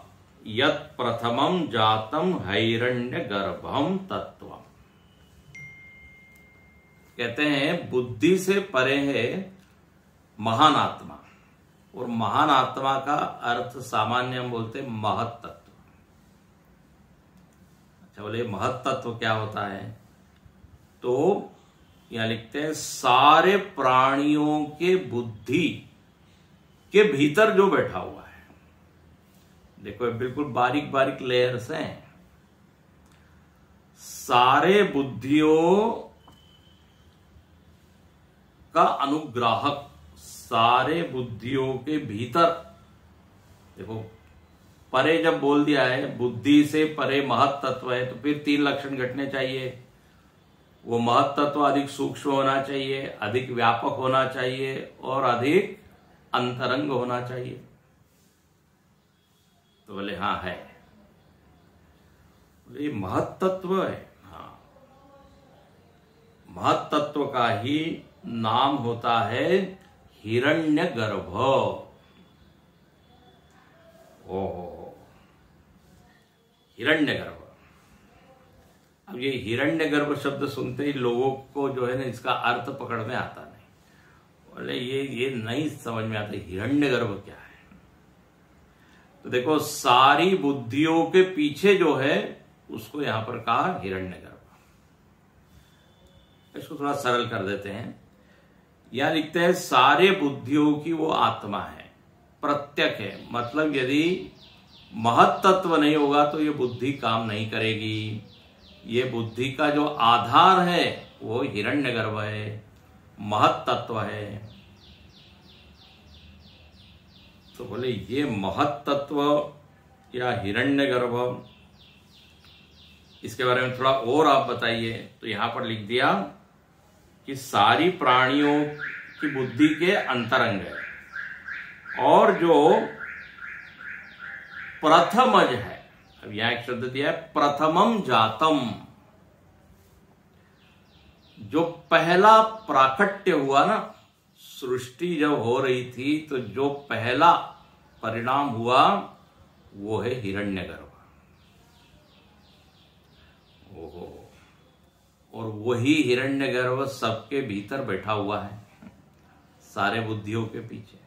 यत् प्रथमं जातम हिरण्य गर्भम तत्वम। कहते हैं बुद्धि से परे है महान आत्मा, और महान आत्मा का अर्थ सामान्य हम बोलते हैं महत तत्व। अच्छा, बोले महत तत्व क्या होता है? तो यहां लिखते हैं सारे प्राणियों के बुद्धि के भीतर जो बैठा हुआ है। देखो बिल्कुल बारीक बारीक लेयर्स हैं। सारे बुद्धियों का अनुग्राहक, सारे बुद्धियों के भीतर देखो, परे जब बोल दिया है बुद्धि से परे महत तत्व है, तो फिर तीन लक्षण घटने चाहिए। वो महत तत्व अधिक सूक्ष्म होना चाहिए, अधिक व्यापक होना चाहिए, और अधिक अंतरंग होना चाहिए। तो बोले हाँ है, बोले ये महत तत्व है। हाँ, महत तत्व का ही नाम होता है हिरण्य गर्भ। ओहो, हिरण्य गर्भ। अब ये हिरण्य गर्भ शब्द सुनते ही लोगों को जो है ना इसका अर्थ पकड़ में आता नहीं। बोले ये नहीं समझ में आता हिरण्य गर्भ क्या है। तो देखो सारी बुद्धियों के पीछे जो है उसको यहां पर कहा हिरण्य गर्भ। इसको थोड़ा सरल कर देते हैं। यहां लिखते हैं सारे बुद्धियों की वो आत्मा है, प्रत्यक है। मतलब यदि महत तत्व नहीं होगा तो ये बुद्धि काम नहीं करेगी। ये बुद्धि का जो आधार है वो हिरण्यगर्भ है, महत तत्व है। तो बोले ये महत तत्व या हिरण्यगर्भ, इसके बारे में थोड़ा और आप बताइए। तो यहां पर लिख दिया कि सारी प्राणियों की बुद्धि के अंतरंग है, और जो प्रथमज है, अब यहां एक शब्द दिया है प्रथमम जातम, जो पहला प्राकट्य हुआ ना, सृष्टि जब हो रही थी तो जो पहला परिणाम हुआ वो है हिरण्यगर्भ। ओहो, और वही हिरण्यगर्भ सबके भीतर बैठा हुआ है, सारे बुद्धियों के पीछे।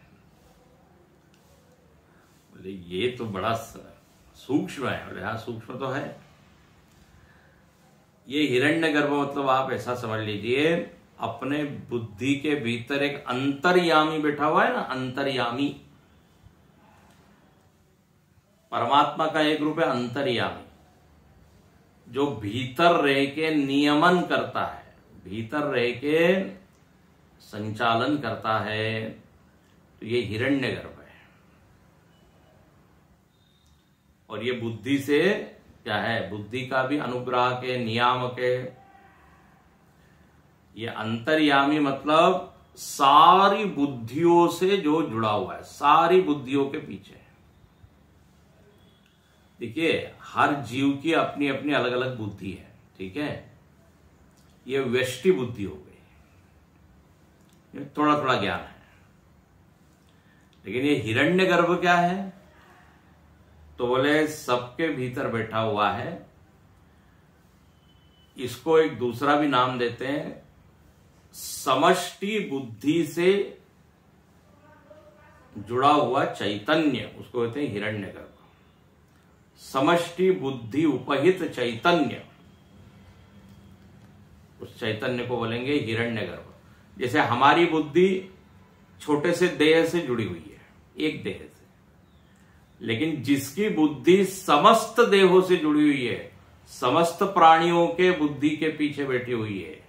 बोले ये तो बड़ा सूक्ष्म है। बोले हाँ सूक्ष्म तो है। ये हिरण्यगर्भ मतलब आप ऐसा समझ लीजिए, अपने बुद्धि के भीतर एक अंतर्यामी बैठा हुआ है ना, अंतर्यामी। परमात्मा का एक रूप है अंतर्यामी, जो भीतर रह के नियमन करता है, भीतर रह के संचालन करता है। तो ये हिरण्यगर्भ है। और ये बुद्धि से क्या है, बुद्धि का भी अनुग्रह के, नियामक है। ये अंतर्यामी मतलब सारी बुद्धियों से जो जुड़ा हुआ है, सारी बुद्धियों के पीछे। देखिए हर जीव की अपनी अपनी अलग अलग बुद्धि है, ठीक है। ये व्यष्टि बुद्धि हो गई, थोड़ा थोड़ा ज्ञान है। लेकिन ये हिरण्यगर्भ क्या है, तो बोले सबके भीतर बैठा हुआ है। इसको एक दूसरा भी नाम देते हैं, समष्टि बुद्धि से जुड़ा हुआ चैतन्य, उसको कहते हैं हिरण्यगर्भ। समष्टि बुद्धि उपहित चैतन्य, उस चैतन्य को बोलेंगे हिरण्यगर्भ। जैसे हमारी बुद्धि छोटे से देह से जुड़ी हुई है, एक देह से, लेकिन जिसकी बुद्धि समस्त देहों से जुड़ी हुई है, समस्त प्राणियों के बुद्धि के पीछे बैठी हुई है,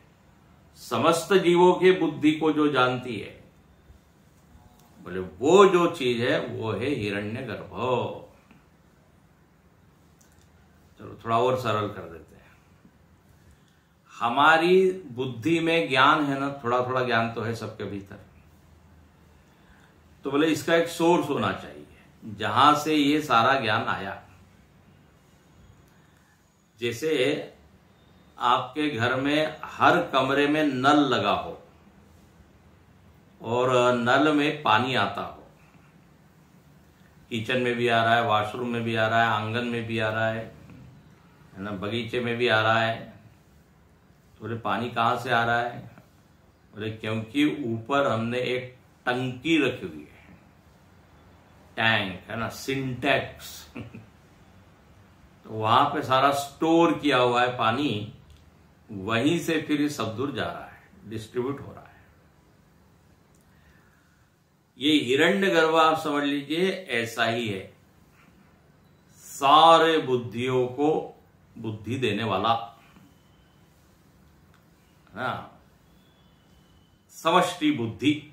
समस्त जीवों के बुद्धि को जो जानती है, बोले वो जो चीज है वो है हिरण्यगर्भ। चलो थोड़ा और सरल कर देते हैं। हमारी बुद्धि में ज्ञान है ना, थोड़ा थोड़ा ज्ञान तो है सबके भीतर। तो बोले इसका एक सोर्स होना चाहिए जहां से ये सारा ज्ञान आया। जैसे आपके घर में हर कमरे में नल लगा हो और नल में पानी आता हो, किचन में भी आ रहा है, वॉशरूम में भी आ रहा है, आंगन में भी आ रहा है ना, बगीचे में भी आ रहा है। तो बोले पानी कहां से आ रहा है? बोले क्योंकि ऊपर हमने एक टंकी रखी हुई है, टैंक है ना, सिंटेक्स। तो वहां पे सारा स्टोर किया हुआ है पानी, वहीं से फिर सब दूर जा रहा है, डिस्ट्रीब्यूट हो रहा है। ये हिरण्यगर्भ आप समझ लीजिए ऐसा ही है, सारे बुद्धियों को बुद्धि देने वाला ना, समष्टि बुद्धि।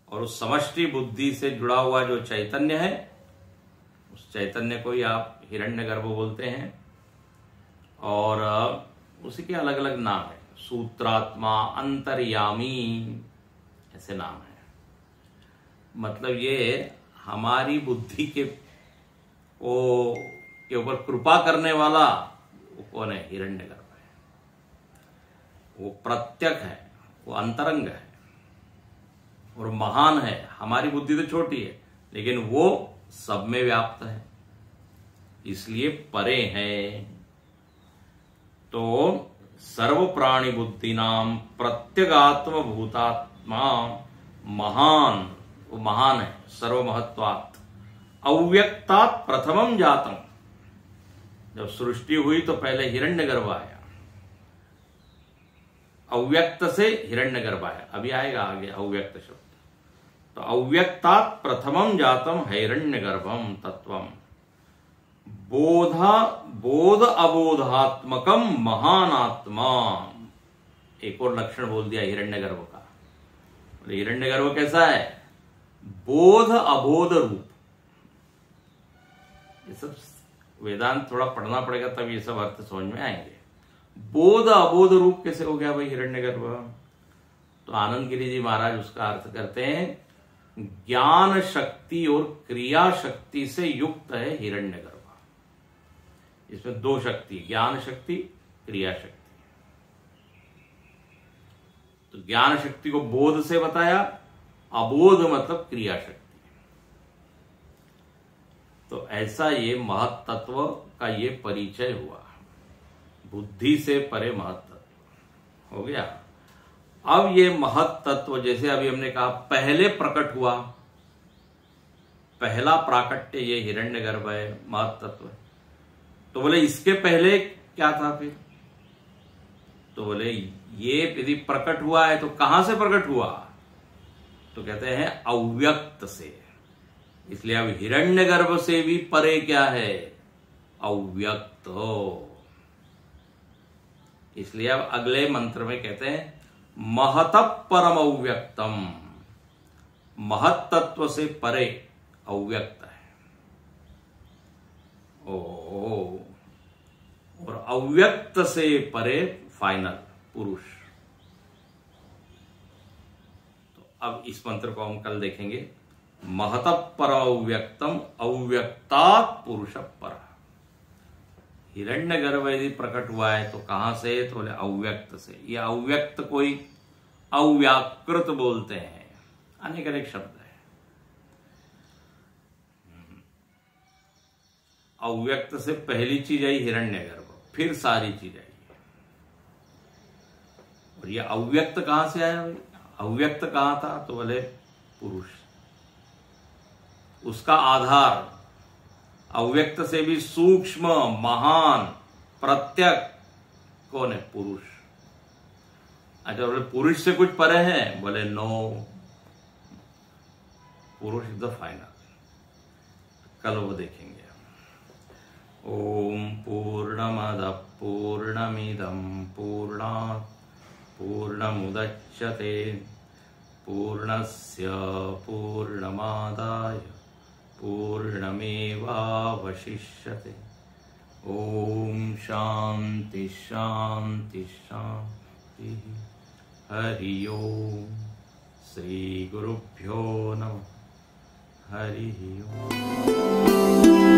और उस समष्टि बुद्धि से जुड़ा हुआ जो चैतन्य है, उस चैतन्य को ही आप हिरण्यगर्भ बोलते हैं। और उसी के अलग अलग नाम है, सूत्रात्मा, अंतर्यामी, ऐसे नाम है। मतलब ये हमारी बुद्धि के ऊपर कृपा करने वाला वो कौन है? हिरण्यगर्भ है। वो प्रत्यक है, वो अंतरंग है और महान है। हमारी बुद्धि तो छोटी है, लेकिन वो सब में व्याप्त है, इसलिए परे है। तो सर्व प्राणी बुद्धि नाम प्रत्यगात्म भूतात्मा महान, वो महान है, सर्वमहत्वात् अव्यक्तात् प्रथमम जातम। जब सृष्टि हुई तो पहले हिरण्यगर्भ आया, अव्यक्त से हिरण्यगर्भ आया, अभी आएगा आगे अव्यक्त शब्द। तो अव्यक्तात् प्रथमम जातम हिरण्यगर्भम तत्वम बोध अबोधात्मकम महान आत्मा। एक और लक्षण बोल दिया हिरण्यगर्भ का। हिरण्यगर्भ कैसा है? बोध अबोध रूप। ये सब वेदांत थोड़ा पढ़ना पड़ेगा तब ये सब अर्थ समझ में आएंगे। बोध अबोध रूप कैसे हो गया भाई हिरण्यगर्भ? तो आनंद गिरी जी महाराज उसका अर्थ करते हैं, ज्ञान शक्ति और क्रिया शक्ति से युक्त है हिरण्यगर्भ। इसमें दो शक्ति, ज्ञान शक्ति, क्रिया शक्ति। तो ज्ञान शक्ति को बोध से बताया, अबोध मतलब क्रिया शक्ति। तो ऐसा ये महत्तत्व का ये परिचय हुआ, बुद्धि से परे महत्तत्व हो गया। अब ये महत्तत्व जैसे अभी हमने कहा पहले प्रकट हुआ, पहला प्राकट्य ये हिरण्यगर्भ है, महत्तत्व है। तो बोले इसके पहले क्या था फिर? तो बोले ये यदि प्रकट हुआ है तो कहां से प्रकट हुआ? तो कहते हैं अव्यक्त से। इसलिए अब हिरण्यगर्भ से भी परे क्या है? अव्यक्त हो। इसलिए अब अगले मंत्र में कहते हैं महतः परम अव्यक्तम, महत्तत्व से परे अव्यक्त है। और अव्यक्त से परे फाइनल पुरुष। तो अब इस मंत्र को हम कल देखेंगे। महतः परम अव्यक्तम अव्यक्तात् पुरुष पर। हिरण्यगर्भ यदि प्रकट हुआ है तो कहां से? तो बोले अव्यक्त से। ये अव्यक्त कोई अव्याकृत बोलते हैं, अनेक अनेक शब्द है। अव्यक्त से पहली चीज आई हिरण्यगर्भ, फिर सारी चीज आई। और ये अव्यक्त कहां से आया? अव्यक्त कहां था? तो बोले पुरुष। उसका आधार अव्यक्त से भी सूक्ष्म, महान, प्रत्यक कौन है? पुरुष। अच्छा, बोले पुरुष से कुछ परे है? बोले नो, पुरुष इज द फाइनल। कल वो देखेंगे। ओम पूर्णमद पूर्णमिदं पूर्णात् पूर्णमुदच्यते पूर्णस्य पूर्णमादाय पूर्णमेवावशिष्यते। ओम शांति शांति शांति। हरि ओम। श्री गुरुभ्यो नमः। हरि ओम।